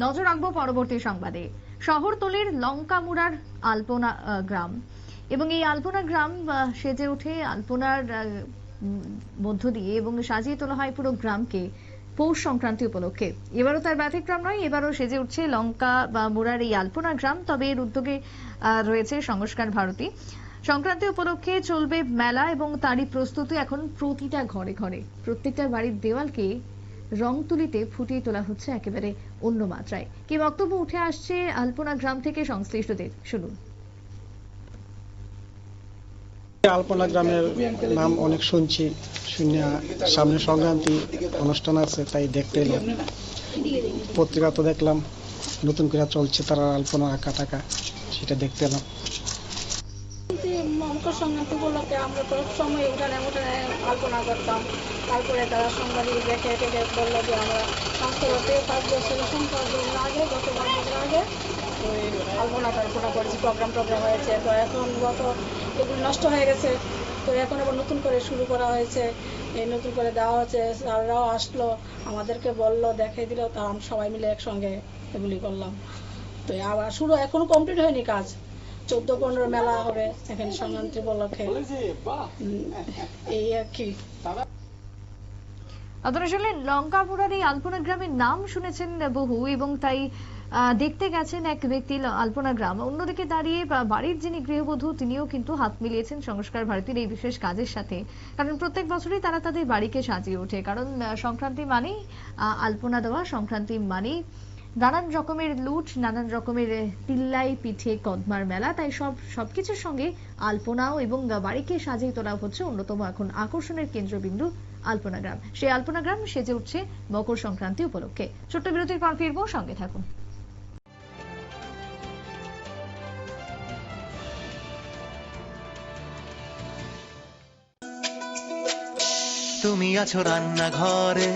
নজর রাখবো পরবর্তী সংবাদে। শহরতলির লঙ্কামুড়ার আলপনা গ্রাম এবং এই আলপনা গ্রাম সেজে ওঠে আলপনার মধ্য দিয়ে এবং সাজিয়ে তোলা হয় পুরো গ্রামকে পৌষ সংক্রান্তি উপলক্ষে। এবারও তার ব্যতিক্রম নয়, এবারও সেজে উঠছে লঙ্কা বা মুড়ার এই আলপনা গ্রাম। তবে এর উদ্যোগে রয়েছে সংস্কার ভারতী। সংক্রান্তি উপলক্ষে চলবে মেলা এবং তারই প্রস্তুতি এখন প্রতিটা ঘরে ঘরে। প্রত্যেকটা বাড়ির দেওয়ালকে রং তুলিতে ফুটিয়ে তোলা হচ্ছে একেবারে অন্য মাত্রায়। কি বক্তব্য উঠে আসছে আলপনা গ্রাম থেকে সংশ্লিষ্টদের, শুনুন। আলপনা গ্রামের নাম অনেক শুনছি, শুনে সামনে সংক্রান্তি অনুষ্ঠান আছে তাই দেখতে এলাম। পত্রিকা তো দেখলাম নতুন করে চলছে, তারা আলপনা আঁকা টাকা, সেটা দেখতে এলাম। মকর সংক্রান্তি উপলক্ষে আমরা তো সময় উঠানে উঠানে আলপনা করতাম। তারপরে তারা সংবাদে দেখে টেকে বললো যে আমরা সংস্থা করতে 5 বছর আগে, গত 5 বছর আগে ওই আলপনা টালপনা করেছি, প্রোগ্রাম হয়েছে। তো এখন এগুলো নষ্ট হয়ে গেছে, তো এখন আবার নতুন করে শুরু করা হয়েছে। এই নতুন করে দেওয়া হচ্ছে, স্যাররাও আসলো, আমাদেরকে বললো, দেখিয়ে দিল, তা আমরা সবাই মিলে একসঙ্গে এগুলি করলাম। তো আবার শুরু এখনো কমপ্লিট হয়নি কাজ। 14-15 মেলা হবে এখানে সংক্রান্তি উপলক্ষে, এই আর কি। আপনারা শুনলেন লঙ্কাপুরার এই আলপনা গ্রামের নাম শুনেছেন বহু এবং তাই দেখতে গেছেন এক ব্যক্তি আলপনা গ্রাম। অন্যদিকে দাঁড়িয়ে বাড়ির যিনি গৃহবধূ তিনিও কিন্তু হাত মিলিয়েছেন সংস্কার ভারতীর এই বিশেষ কাজের সাথে। কারণ প্রত্যেক বছরই তারা তাদের বাড়িকে সাজিয়ে ওঠে, কারণ সংক্রান্তি মানেই আলপনা দেওয়া, সংক্রান্তি মানেই নানান রকমের লুট, নানান রকমের তিল্লাই পিঠে কদমার মেলা। তাই সবকিছুর সঙ্গে আলপনাও এবং বাড়িকে সাজিয়ে তোলা হচ্ছে অন্যতম এখন আকর্ষণের কেন্দ্রবিন্দু আলপনা গ্রাম। সেই আলপনা গ্রাম সেজে উঠছে মকর সংক্রান্তি উপলক্ষে। ছোট্ট বিরতির পর ফিরবো, সঙ্গে থাকুন। তুমি আছো রান্নাঘরে।